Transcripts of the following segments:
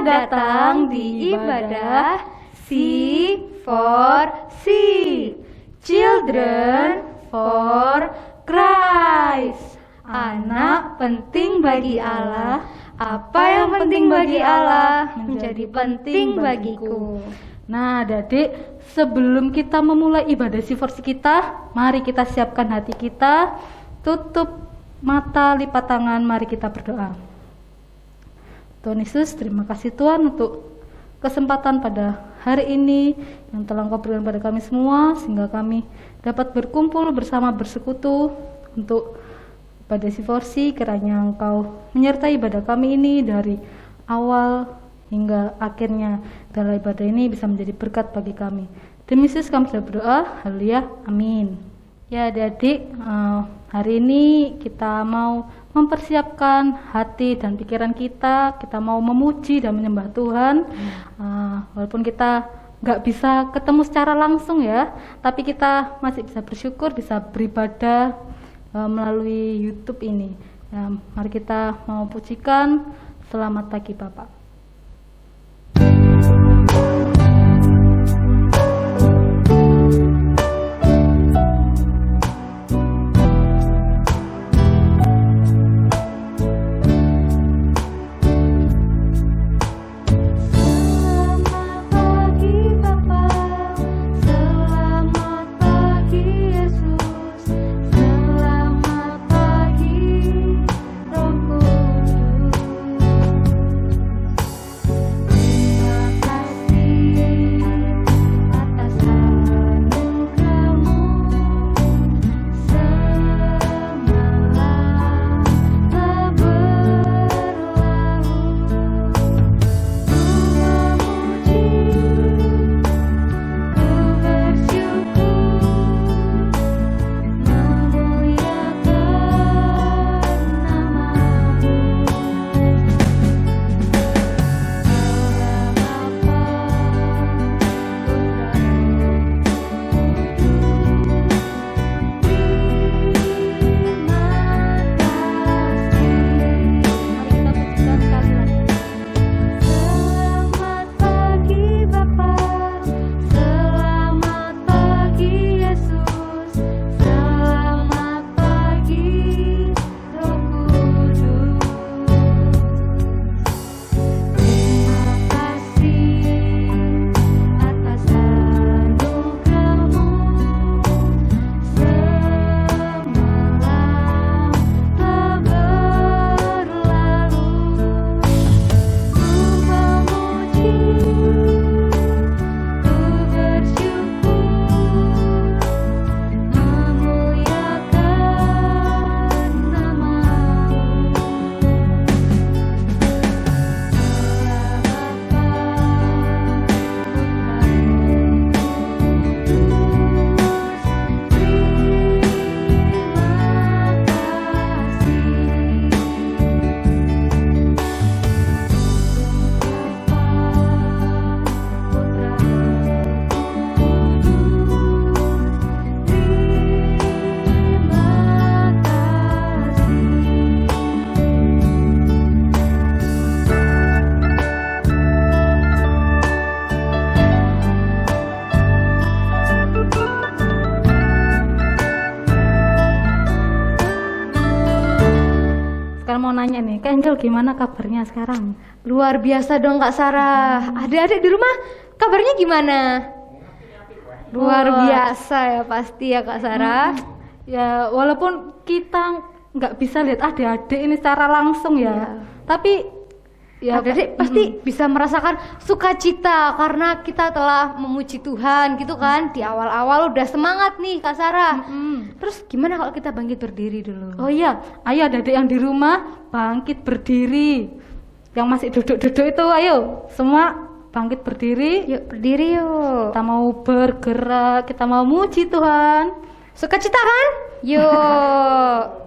Selamat datang di ibadah C4C, Children for Christ. Anak penting bagi Allah. Apa yang penting bagi Allah menjadi penting bagiku. Nah, Adik, sebelum kita memulai ibadah C4C kita, mari kita siapkan hati kita, tutup mata, lipat tangan, mari kita berdoa. Tuhan Yesus, terima kasih Tuhan untuk kesempatan pada hari ini yang telah Engkau berikan pada kami semua, sehingga kami dapat berkumpul bersama, bersekutu untuk ibadah C4C. Kiranya Engkau menyertai ibadah kami ini dari awal hingga akhirnya, dalam ibadah ini bisa menjadi berkat bagi kami. Demi Yesus kami sudah berdoa, haleluya, amin. Ya adik-adik, hari ini kita mau mempersiapkan hati dan pikiran kita mau memuji dan menyembah Tuhan. Walaupun kita nggak bisa ketemu secara langsung ya, tapi kita masih bisa bersyukur, bisa beribadah melalui YouTube ini. Mari kita mau pujikan Selamat Pagi Bapak. Mau nanya nih, Kak Angel gimana kabarnya sekarang? Luar biasa dong Kak Sarah. Adik-adik di rumah kabarnya gimana? Luar biasa ya pasti ya Kak Sarah. Ya walaupun kita nggak bisa lihat adik-adik ini secara langsung ya, tapi ya adik-adik pasti bisa merasakan sukacita karena kita telah memuji Tuhan gitu kan. Di awal-awal udah semangat nih Kak Sarah. Terus gimana kalau kita bangkit berdiri dulu? Oh iya, ayo adik-adik yang di rumah bangkit berdiri. Yang masih duduk-duduk itu ayo semua bangkit berdiri. Yuk berdiri yuk. Kita mau bergerak, kita mau muji Tuhan. Sukacita kan? Yuk.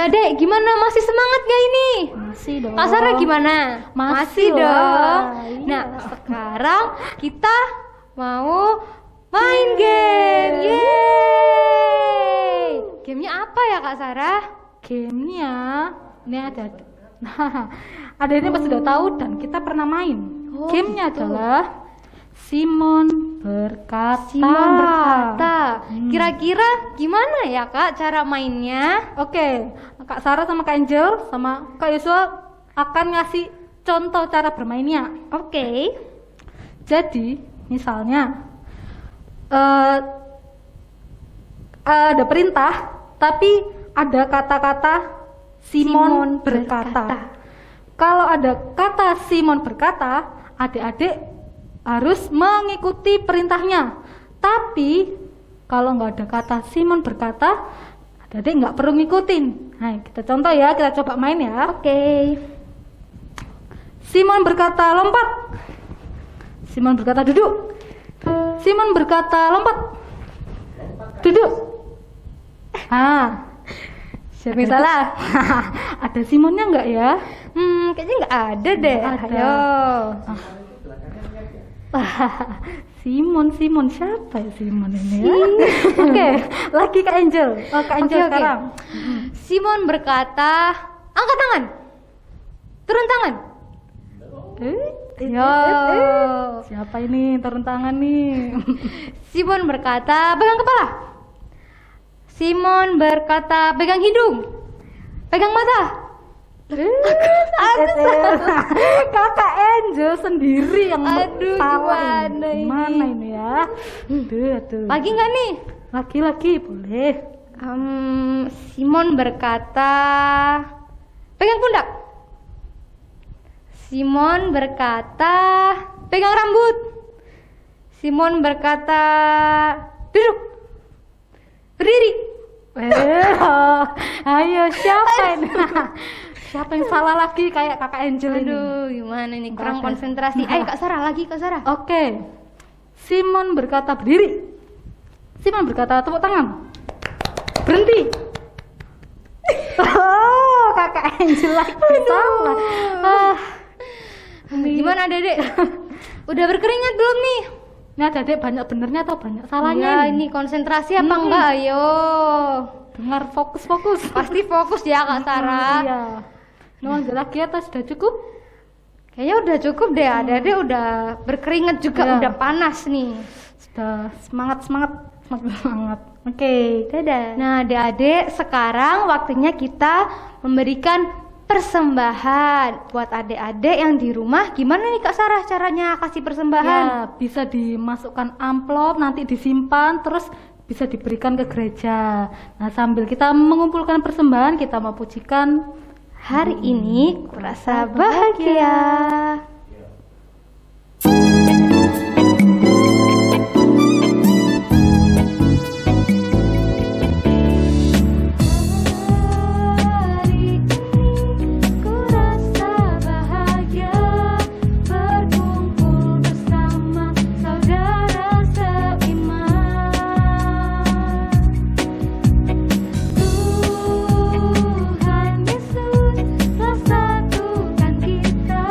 Adik-adik gimana? Masih semangat gak ini? Masih dong. Kak Sarah gimana? Masih dong. lah, iya. Nah, sekarang kita mau main game. Yeay! Gamenya apa ya Kak Sarah? Gamenya ini ada. Nah, ada ini pasti sudah tahu dan kita pernah main. Oh, Gamenya gitu. adalah Simon berkata. Simon berkata. Kira-kira gimana ya Kak cara mainnya? Oke, Kak Sarah sama Kak Angel sama Kak Yusua akan ngasih contoh cara bermainnya. Oke. Jadi, misalnya ada perintah, tapi ada kata-kata Simon berkata. Kalau ada kata Simon berkata, adik-adik harus mengikuti perintahnya. Tapi kalau nggak ada kata Simon berkata, adik-adik nggak perlu ngikutin. Nah, kita contoh ya, kita coba main ya. Oke. Simon berkata lompat. Simon berkata duduk. Simon berkata lompat. Duduk. Siapa yang salah? Ada Simonnya nggak ya? Kayaknya nggak ada deh. Nggak ada. Ayo. Simon siapa ya Simon ini ya? Oke, lagi Kak Angel. Oh, Kak Angel Oke. sekarang. Simon berkata, angkat tangan. Turun tangan. Yo. Siapa ini turun tangan nih? Simon berkata, pegang kepala. Simon berkata, pegang hidung. Pegang mata. Kakak Angel sendiri yang Aduh, salah gimana ini? Gimana ini ya? Aduh. Lagi nggak nih? Laki-laki boleh. Simon berkata, pegang pundak. Simon berkata, pegang rambut. Simon berkata, duduk. Berdiri. Ayo siapa ini? Siapa yang salah lagi kayak Kakak Angel ini? Aduh, gimana ini? Kurang Nggak ada. konsentrasi. Ayo Kak Sarah, lagi Kak Sarah. Oke. Simon berkata berdiri. Simon berkata tepuk tangan. Berhenti. Oh, Kakak Angel lagi salah. Gimana Dedek? Udah berkeringat belum nih? Ini adik banyak benernya atau banyak salahnya Ya, ini? ini konsentrasi apa enggak? Ayo. Dengar fokus. Pasti fokus ya Kak Sarah. Iya. Nuan lagi atau sudah cukup? Kayaknya udah cukup deh. Adik udah berkeringat juga, Iya. udah panas nih. Sudah semangat. Oke, dadah. Nah, adik-adik, sekarang waktunya kita memberikan persembahan buat adik-adik yang di rumah. Gimana nih Kak Sarah caranya kasih persembahan? Ya, bisa dimasukkan amplop, nanti disimpan, terus bisa diberikan ke gereja. Nah, sambil kita mengumpulkan persembahan, kita mau pujikan Hari ini kurasa bahagia. Hari ini kurasa bahagia, berkumpul bersama saudara seiman. Tuhan Yesus telah satukan kita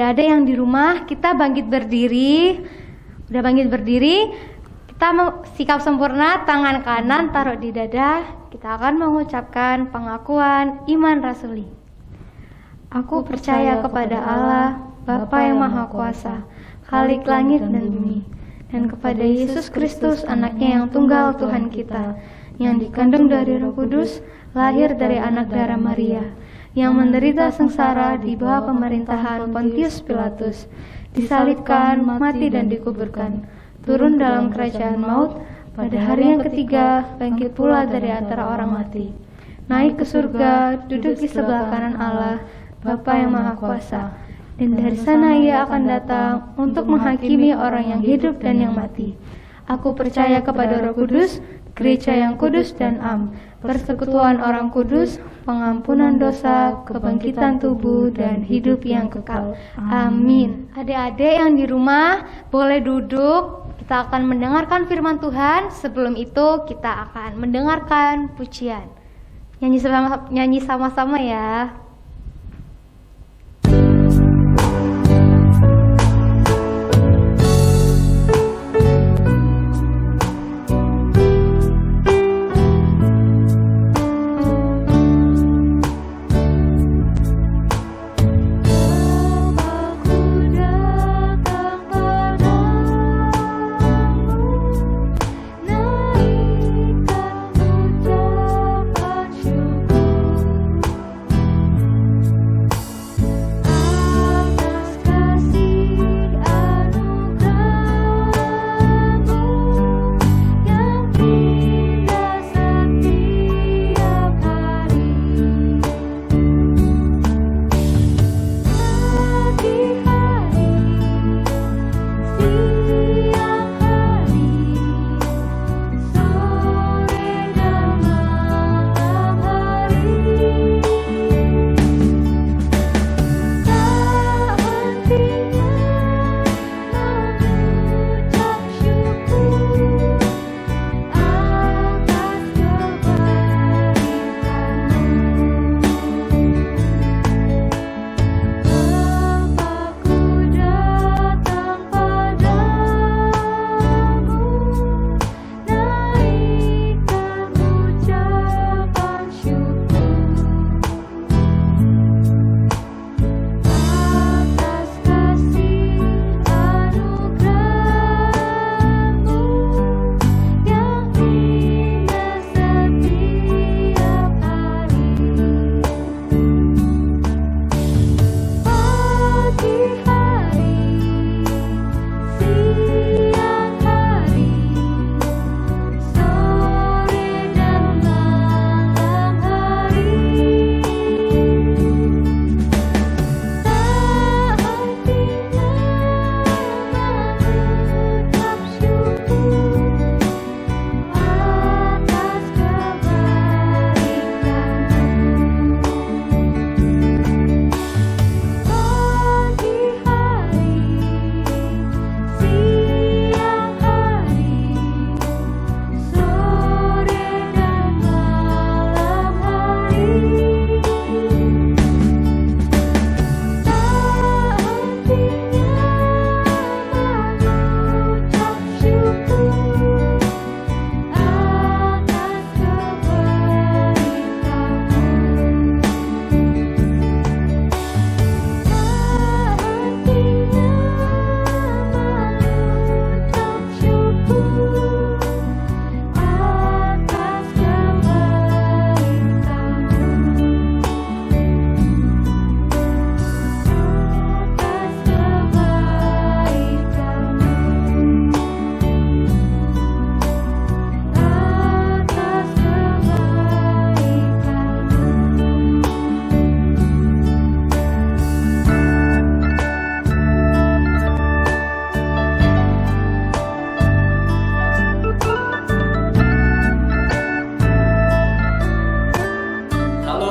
Adik-adik yang di rumah, kita bangkit berdiri. Udah bangkit berdiri, kita sikap sempurna, tangan kanan taruh di dada. Kita akan mengucapkan pengakuan iman rasuli. Aku percaya kepada Allah, Bapa yang Maha Kuasa, Khalik langit dan bumi, dan kepada Yesus Kristus, anaknya yang tunggal Tuhan kita, yang dikandung dari Roh Kudus, lahir dari anak darah Maria, yang menderita sengsara di bawah pemerintahan Pontius Pilatus, disalibkan, mati dan dikuburkan, turun dalam kerajaan maut, pada hari yang ketiga bangkit pula dari antara orang mati, naik ke surga, duduk di sebelah kanan Allah, Bapa yang Maha Kuasa, dan dari sana Ia akan datang untuk menghakimi orang yang hidup dan yang mati. Aku percaya kepada Roh Kudus, gereja yang kudus dan am, persekutuan orang kudus, pengampunan dosa, kebangkitan tubuh, dan hidup yang kekal. Amin. Adik-adik yang di rumah boleh duduk. Kita akan mendengarkan firman Tuhan. Sebelum itu kita akan mendengarkan pujian. Nyanyi sama-sama ya.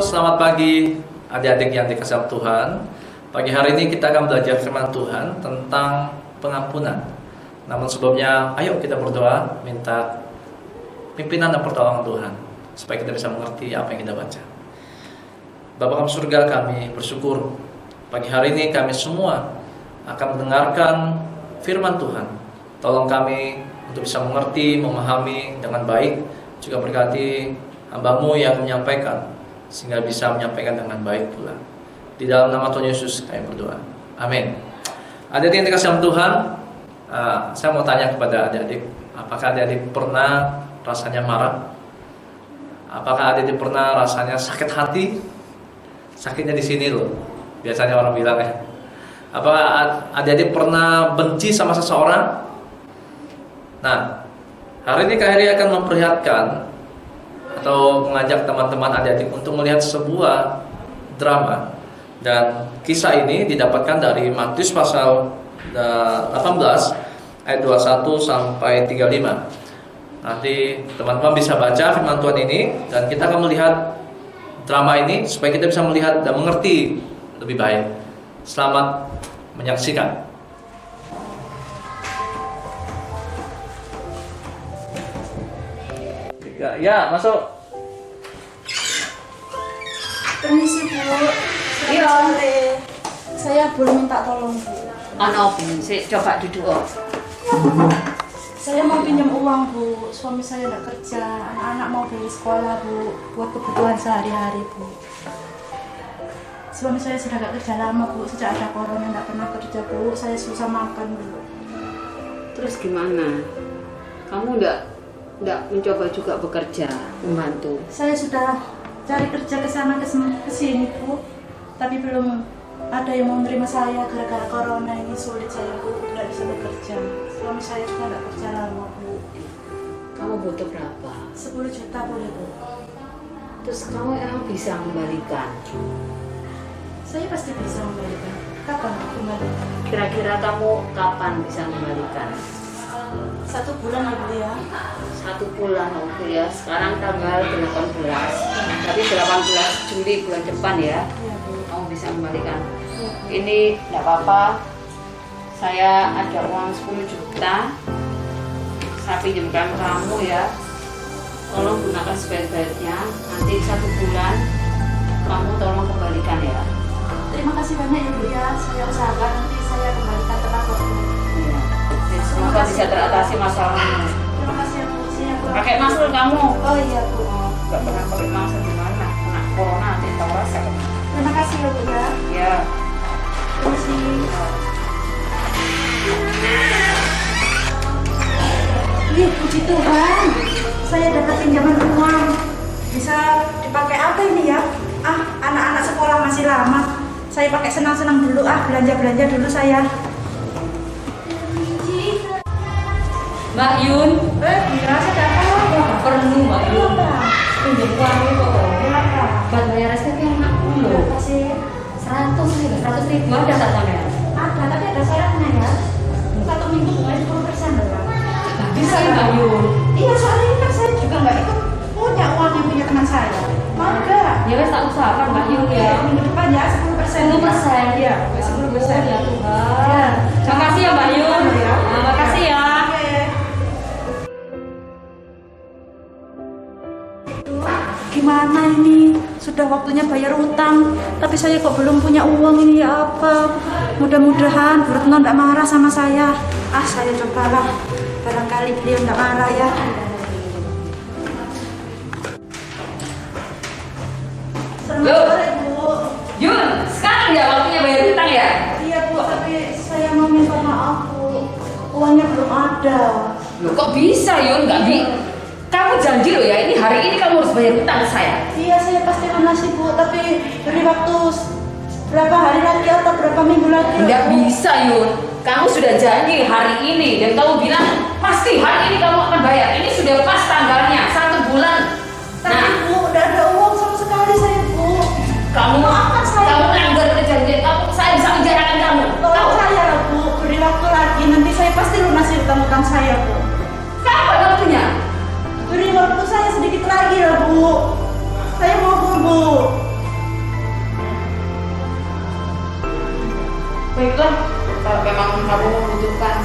Selamat pagi adik-adik yang dikasihi Tuhan. Pagi hari ini kita akan belajar firman Tuhan tentang pengampunan. Namun sebelumnya, ayo kita berdoa, minta pimpinan dan pertolongan Tuhan supaya kita bisa mengerti apa yang kita baca. Bapa kami surga, kami bersyukur pagi hari ini kami semua akan mendengarkan firman Tuhan. Tolong kami untuk bisa mengerti, memahami dengan baik. Juga berkati hamba-Mu yang menyampaikan, sehingga bisa menyampaikan dengan baik pula. Di dalam nama Tuhan Yesus kami berdoa. Amin. Adik-adik yang dikasihi Tuhan, saya mau tanya kepada adik-adik, apakah adik-adik pernah rasanya marah? Apakah adik-adik pernah rasanya sakit hati? Sakitnya di sini loh, biasanya orang bilang ya. Apakah adik-adik pernah benci sama seseorang? Nah, hari ini Kak Heri akan memperlihatkan atau mengajak teman-teman adik-adik untuk melihat sebuah drama. Dan kisah ini didapatkan dari Matius pasal 18 ayat 21 sampai 35. Nanti teman-teman bisa baca firman Tuhan ini dan kita akan melihat drama ini supaya kita bisa melihat dan mengerti lebih baik. Selamat menyaksikan. Ya, masuk. Permisi Bu. Iya. Saya boleh minta tolong Bu. Ano sih coba duduk. Saya mau pinjam uang Bu. Suami saya nggak kerja. Anak-anak mau beli sekolah Bu. Buat kebutuhan sehari-hari Bu. Suami saya sudah nggak kerja lama Bu. Sejak ada corona nggak pernah kerja Bu. Saya susah makan Bu. Terus gimana? Kamu nggak mencoba juga bekerja membantu? Saya sudah cari kerja ke sana ke sini Bu. Tapi belum ada yang mau menerima saya gara-gara corona ini sulit saya Bu. Nggak bisa bekerja. Suami saya juga nggak kerja lama Bu. Kamu butuh berapa? 10 juta boleh Bu. Terus kamu emang bisa membalikan? Saya pasti bisa membalikan. Kapan Bu kembalikan? Kira-kira kamu kapan bisa membalikan? 1 bulan ya Bu ya. 1 bulan, oke ya. Sekarang tanggal 18. Tapi 18 Juli bulan depan ya. Iya Bu. Kamu bisa membalikan. Ini tidak apa-apa. Saya ada uang 10 juta. Saya pinjamkan kamu ya. Tolong gunakan sebaik-baiknya. Nanti 1 bulan kamu tolong kembalikan ya. Terima kasih banyak ya Bu ya. Saya usahakan nanti saya kembalikan tepat waktu. Iya. Semoga bisa teratasi masalahnya. Terima kasih ya Bu. Saya pulang. Pakai masker kamu. Oh iya Bu. Gak pernah pakai masker gimana? Kena corona nanti tahu rasa. Terima kasih ya Bu ya. Ya. Terima kasih. Ih, puji Tuhan. Saya dapat pinjaman uang. Bisa dipakai apa ini ya? Anak-anak sekolah masih lama. Saya pakai senang-senang dulu belanja-belanja dulu saya. Mbak Yun. Dirasa apa? Perlu Mbak Yun. Pinjam uangnya kok. Berapa? Buat bayar SPP anakku loh. Berapa sih? 100 ribu ada tak sampean? Ada, tapi ada syaratnya ya. 1 minggu bunganya 10% loh. Bisa ya Mbak Yun. Iya, soalnya ini kan saya juga nggak ikut punya uang yang punya teman saya. Mau nggak? Ya wes tak usahakan Mbak Yun ya. Minggu depan ya 10%. 10%. Iya, 10%. Ya Tuhan. Makasih ya Mbak Yun. Makasih ya. Gimana ini? Sudah waktunya bayar utang, tapi saya kok belum punya uang ini ya apa? Mudah-mudahan Bu Retno nggak marah sama saya. Saya cobalah, barangkali beliau nggak marah ya. Selamat sore Bu. Yun, sekarang ya waktunya bayar utang ya? Iya Bu, tapi saya mau minta maaf Bu. Uangnya belum ada. Loh kok bisa Yun? Nggak bi? Kamu janji loh ya, ini hari ini kamu harus bayar utang ke saya. Iya, saya pasti lunasi Bu, tapi beri waktu berapa hari lagi atau berapa minggu lagi? Nggak bisa Yun, kamu sudah janji hari ini dan kamu bilang pasti hari ini kamu akan bayar. Ini sudah pas tanggalnya, 1 bulan. Tapi Nah, Bu, udah ada uang sama sekali saya Bu. kamu Maafkan saya. kamu melanggar perjanjian kamu, saya bisa penjarakan kamu. Tolong saya Bu, beri waktu lagi, nanti saya pasti lunasi utang-utang saya Bu. Kapan waktunya? Beri waktu saya sedikit lagi ya Bu. Saya mohon Bu. Baiklah, kalau memang kamu membutuhkan.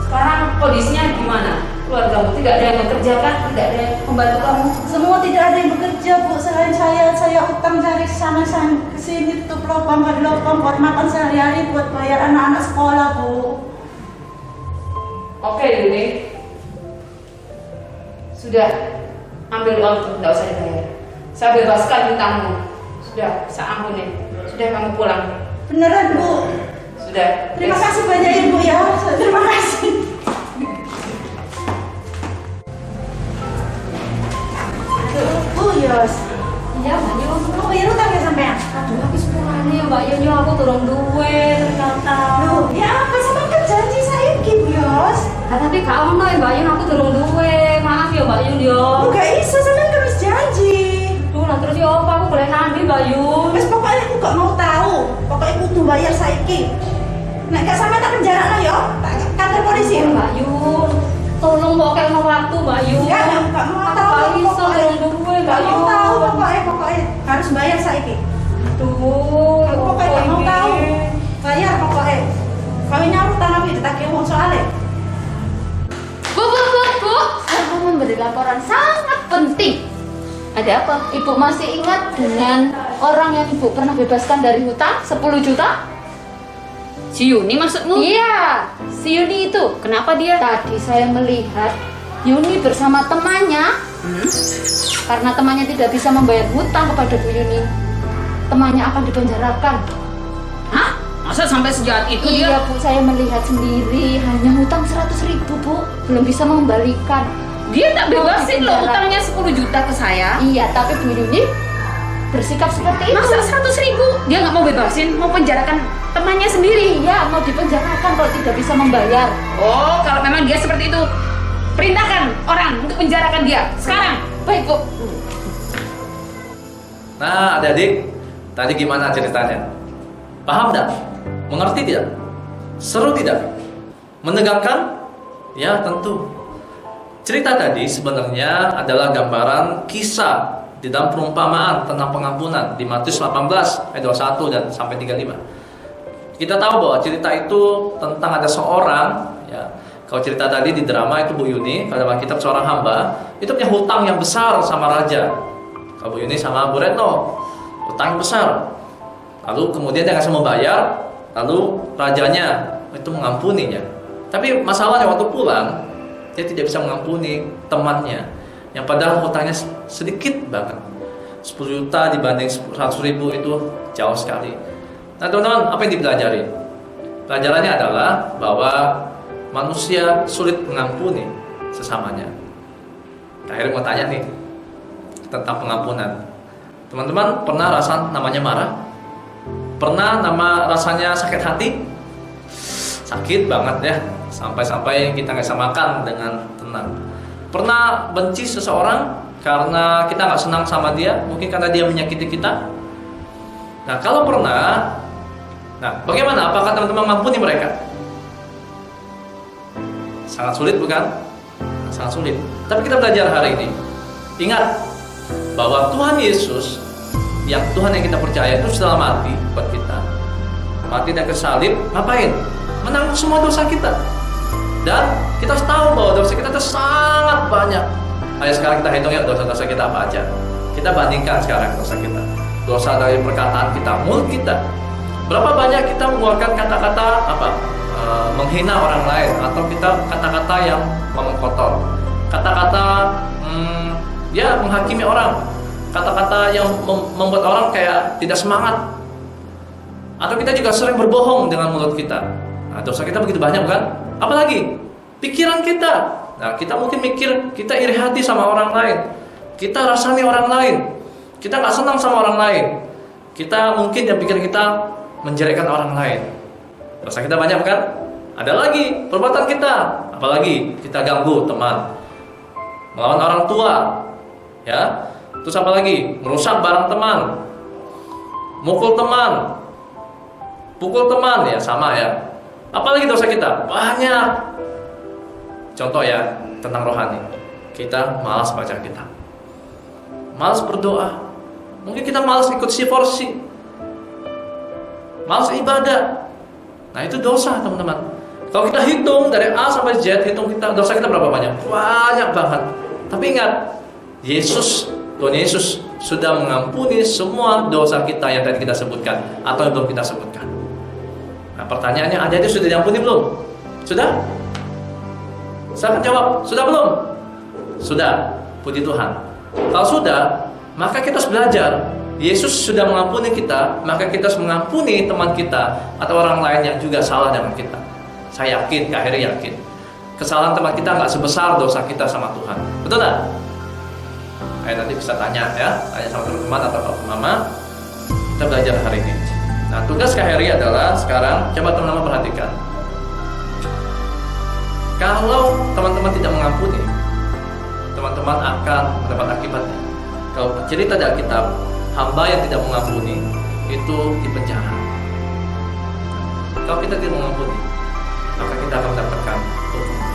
Sekarang kondisinya gimana? Keluarga kamu? Tidak ada yang bekerja kan? Tidak ada yang membantu kamu? Semua tidak ada yang bekerja Bu, selain saya utang dari sana ke sini, tutup lubang buat lubang buat makan sehari-hari, buat bayar anak-anak sekolah Bu. Oke Yuni, sudah ambil uang itu, tidak usah dibayar. Saya bebaskan hutangmu. Sudah, saya ampuni. Sudah kamu pulang. Beneran Bu. Sudah. Terima kasih banyak ya Bu ya. Terima kasih. Aduh, Bu Yos. Iya, Mbak Yu. Kamu bayar utang ya sampean? Aduh, aku sepurane ya, Mbak Yu. Aku turun duwe ternyata. Loh, ya apa sampean kan janji saya Bu Yos? Ah, tapi gak ono ya, Mbak Yu. Aku turun duwe. Maaf ya, Mbak Yu yo. Enggak iso sampean terus janji. Duh, lah terus ya apa? Aku boleh nanti, Mbak Yu. Wes pokoknya aku gak mau tahu. Pokoknya kudu bayar saiki. Nek gak sampe tak penjara no yo, tak kantor polisi. Mbak Yu. Tolong bawa kayak waktu, Mbak Yu. Ya, gak mau Aku tahu. gak iso Pokoknya. turun duwe, Mbak Gak Yu. mau tahu pokoknya harus bayar saiki. Aduh, Aku pokoknya gak mau tahu. Bayar pokoknya. Kawinnya aku tanah ditagih wong soalnya. Bu, saya mau memberi laporan sangat penting. Ada apa? Ibu masih ingat dengan orang yang Ibu pernah bebaskan dari hutang 10 juta? Si Yuni maksudmu? Iya, si Yuni itu. Kenapa dia? Tadi saya melihat Yuni bersama temannya. Karena temannya tidak bisa membayar hutang kepada Bu Yuni, temannya akan dipenjarakan. Hah? Masa sampai sejahat itu Iya dia? Bu, saya melihat sendiri. Hanya hutang 100.000 Bu, belum bisa mengembalikan. Dia tak bebasin loh Penjara. utangnya 10 juta ke saya. Iya, tapi Bu Yuni bersikap seperti itu. Masa 100.000? Dia nggak mau bebasin, mau penjarakan temannya sendiri. Iya, mau dipenjarakan kalau tidak bisa membayar. Oh, kalau memang dia seperti itu, perintahkan orang untuk penjarakan dia sekarang. Baik Bu. Nah, adik-adik, tadi gimana ceritanya? Paham tidak? Mengerti tidak? Seru tidak? Menegangkan? Ya, tentu. Cerita tadi sebenarnya adalah gambaran kisah di dalam perumpamaan tentang pengampunan di Matius 18 ayat 21 dan sampai 35. Kita tahu bahwa cerita itu tentang ada seorang, ya, kalau cerita tadi di drama itu Bu Yuni, pada Alkitab seorang hamba itu punya hutang yang besar sama raja. Kalau Bu Yuni sama Bu Retno, hutang yang besar. Lalu kemudian dia nggak mau bayar, lalu rajanya itu mengampuninya. Tapi masalahnya waktu pulang dia tidak bisa mengampuni temannya yang padahal hutangnya sedikit banget. 10 juta dibanding 100.000 itu jauh sekali. Nah teman-teman, apa yang dipelajari? Pelajarannya adalah bahwa manusia sulit mengampuni sesamanya. Akhirnya mau tanya nih tentang pengampunan. Teman-teman pernah rasa namanya marah? Pernah rasanya sakit hati? Sakit banget ya, sampai-sampai kita nggak bisa makan dengan tenang. Pernah benci seseorang karena kita nggak senang sama dia, mungkin karena dia menyakiti kita. Nah kalau pernah, nah bagaimana? Apakah teman-teman mengampuni mereka? Sangat sulit bukan? Sangat sulit. Tapi kita belajar hari ini. Ingat bahwa Tuhan Yesus, yang Tuhan yang kita percaya itu sudah mati buat kita. Mati dan kesalib, ngapain? Menanggung semua dosa kita. Dan kita harus tahu bahwa dosa kita itu sangat banyak. Ayo sekarang kita hitung ya dosa-dosa kita apa aja. Kita bandingkan sekarang dosa kita. Dosa dari perkataan kita, mulut kita. Berapa banyak kita mengeluarkan kata-kata apa? Menghina orang lain, atau kita kata-kata yang mengkotor. Kata-kata ya menghakimi orang. Kata-kata yang membuat orang kayak tidak semangat. Atau kita juga sering berbohong dengan mulut kita. Nah, dosa kita begitu banyak kan? Apalagi pikiran kita. Nah, kita mungkin mikir kita iri hati sama orang lain. Kita rasani orang lain. Kita nggak senang sama orang lain. Kita mungkin yang pikir kita menjelekkan orang lain. Dosa kita banyak kan? Ada lagi perbuatan kita. Apalagi kita ganggu teman, melawan orang tua, ya. Terus apa lagi? Merusak barang teman, mukul teman, pukul teman, ya sama ya. Apalagi dosa kita banyak. Contoh ya tentang rohani, kita malas baca kitab, malas berdoa, mungkin kita malas ikut siforsi, malas ibadah. Nah itu dosa teman-teman. Kalau kita hitung dari A sampai Z, hitung kita dosa kita berapa banyak? Banyak banget. Tapi ingat, Tuhan Yesus sudah mengampuni semua dosa kita yang tadi kita sebutkan atau yang belum kita sebutkan. Nah, pertanyaannya, adik-adik sudah diampuni belum? Sudah? Saya akan jawab, sudah belum? Sudah, puji Tuhan. Kalau sudah, maka kita harus belajar. Yesus sudah mengampuni kita, maka kita harus mengampuni teman kita atau orang lain yang juga salah dengan kita. Saya yakin, Kak Heri yakin, kesalahan teman kita nggak sebesar dosa kita sama Tuhan. Betul nggak? Ayo nanti bisa tanya ya, tanya sama teman-teman atau papa mama. Kita belajar hari ini. Nah, tugas Kak Heri adalah sekarang, coba teman-teman perhatikan. Kalau teman-teman tidak mengampuni, teman-teman akan mendapat akibatnya. Kalau cerita dari Alkitab, hamba yang tidak mengampuni itu dipenjara. Kalau kita tidak mengampuni, maka kita akan mendapatkan hukuman.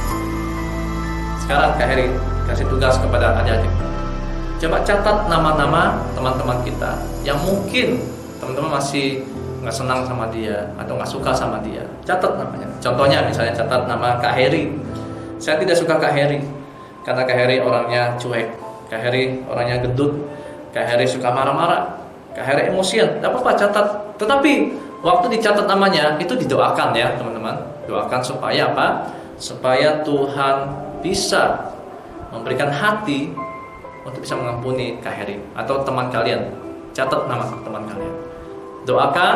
Sekarang Kak Heri kasih tugas kepada adik-adik. Coba catat nama-nama teman-teman kita yang mungkin teman-teman masih nggak senang sama dia atau nggak suka sama dia. Catat namanya. Contohnya misalnya catat nama Kak Heri. Saya tidak suka Kak Heri karena Kak Heri orangnya cuek, Kak Heri orangnya gendut, Kak Heri suka marah-marah, Kak Heri emosian. Tidak apa-apa catat. Tetapi waktu dicatat namanya itu didoakan ya teman-teman. Doakan supaya apa? Supaya Tuhan bisa memberikan hati untuk bisa mengampuni Kak Heri atau teman kalian. Catat nama teman kalian. Doakan,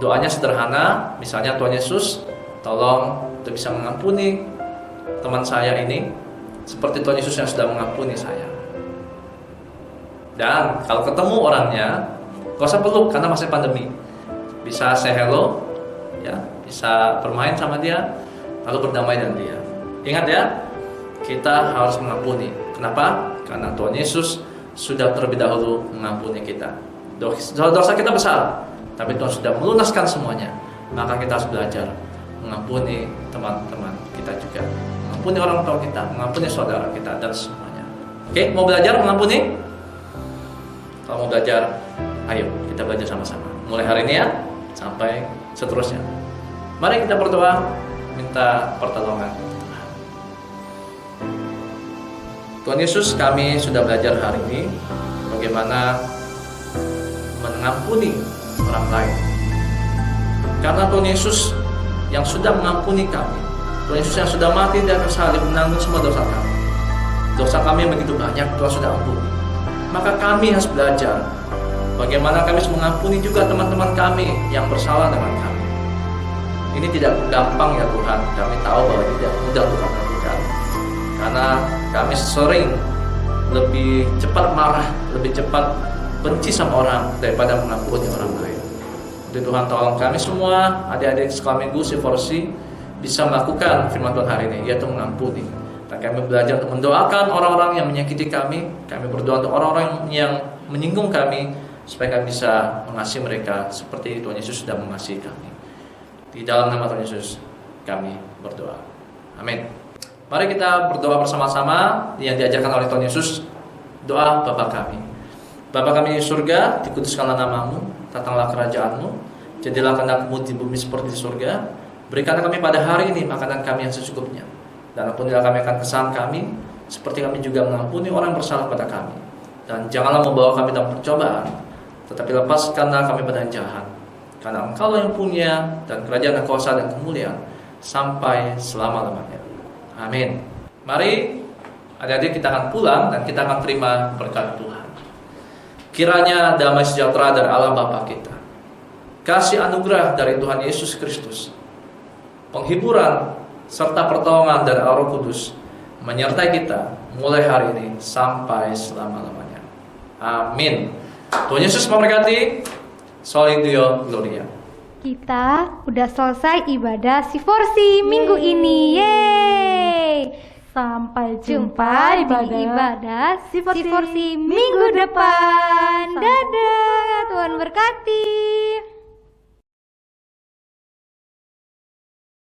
doanya sederhana. Misalnya Tuhan Yesus, tolong untuk bisa mengampuni teman saya ini seperti Tuhan Yesus yang sudah mengampuni saya. Dan kalau ketemu orangnya, gak usah peluk karena masih pandemi. Bisa say hello, ya, bisa bermain sama dia, lalu berdamai dengan dia. Ingat ya, kita harus mengampuni. Kenapa? Karena Tuhan Yesus sudah terlebih dahulu mengampuni kita. Dosa kita besar, tapi Tuhan sudah melunaskan semuanya. Maka kita harus belajar mengampuni teman-teman kita juga, mengampuni orang tua kita, mengampuni saudara kita dan semuanya. Oke, mau belajar mengampuni? Kalau mau belajar, ayo kita belajar sama-sama. Mulai hari ini ya, sampai seterusnya. Mari kita berdoa, minta pertolongan Tuhan. Tuhan Yesus, kami sudah belajar hari ini bagaimana mengampuni orang lain. Karena Tuhan Yesus yang sudah mengampuni kami, Tuhan Yesus yang sudah mati di atas salib menanggung semua dosa kami. Dosa kami yang begitu banyak, Tuhan sudah ampuni. Maka kami harus belajar bagaimana kami harus mengampuni juga teman-teman kami yang bersalah dengan kami. Ini tidak gampang ya Tuhan, kami tahu bahwa tidak mudah untuk kami lakukan. Karena kami sering lebih cepat marah, lebih cepat benci sama orang daripada mengampuni orang lain. Jadi Tuhan tolong kami semua, adik-adik sekolah minggu C4C bisa melakukan firman Tuhan hari ini, yaitu mengampuni. Dan kami belajar untuk mendoakan orang-orang yang menyakiti kami. Kami berdoa untuk orang-orang yang menyinggung kami, supaya kami bisa mengasihi mereka seperti Tuhan Yesus sudah mengasihi kami. Di dalam nama Tuhan Yesus kami berdoa. Amin. Mari kita berdoa bersama-sama yang diajarkan oleh Tuhan Yesus. Doa Bapa kami. Bapa kami di surga, dikuduskanlah namamu, datanglah kerajaanmu, jadilah kehendak-mu di bumi seperti di surga. Berikanlah kami pada hari ini makanan kami yang secukupnya, dan ampunilah kami akan kesalahan kami, seperti kami juga mengampuni orang yang bersalah pada kami. Dan janganlah membawa kami dalam percobaan, tetapi lepaskanlah kami pada yang jahat. Karena Engkau yang punya dan kerajaan dan kuasa dan kemuliaan sampai selama-lamanya. Amin. Mari adik-adik kita akan pulang dan kita akan terima berkat Tuhan. Kiranya damai sejahtera dari Allah Bapa kita, kasih anugerah dari Tuhan Yesus Kristus, penghiburan serta pertolongan dari Roh Kudus menyertai kita mulai hari ini sampai selama-lamanya. Amin. Tuhan Yesus memberkati. Soli Deo Gloria. Kita udah selesai ibadah C4C minggu ini. Yeay! Sampai Jumpa di ibadah C4C minggu depan. Dadah, Tuhan berkati.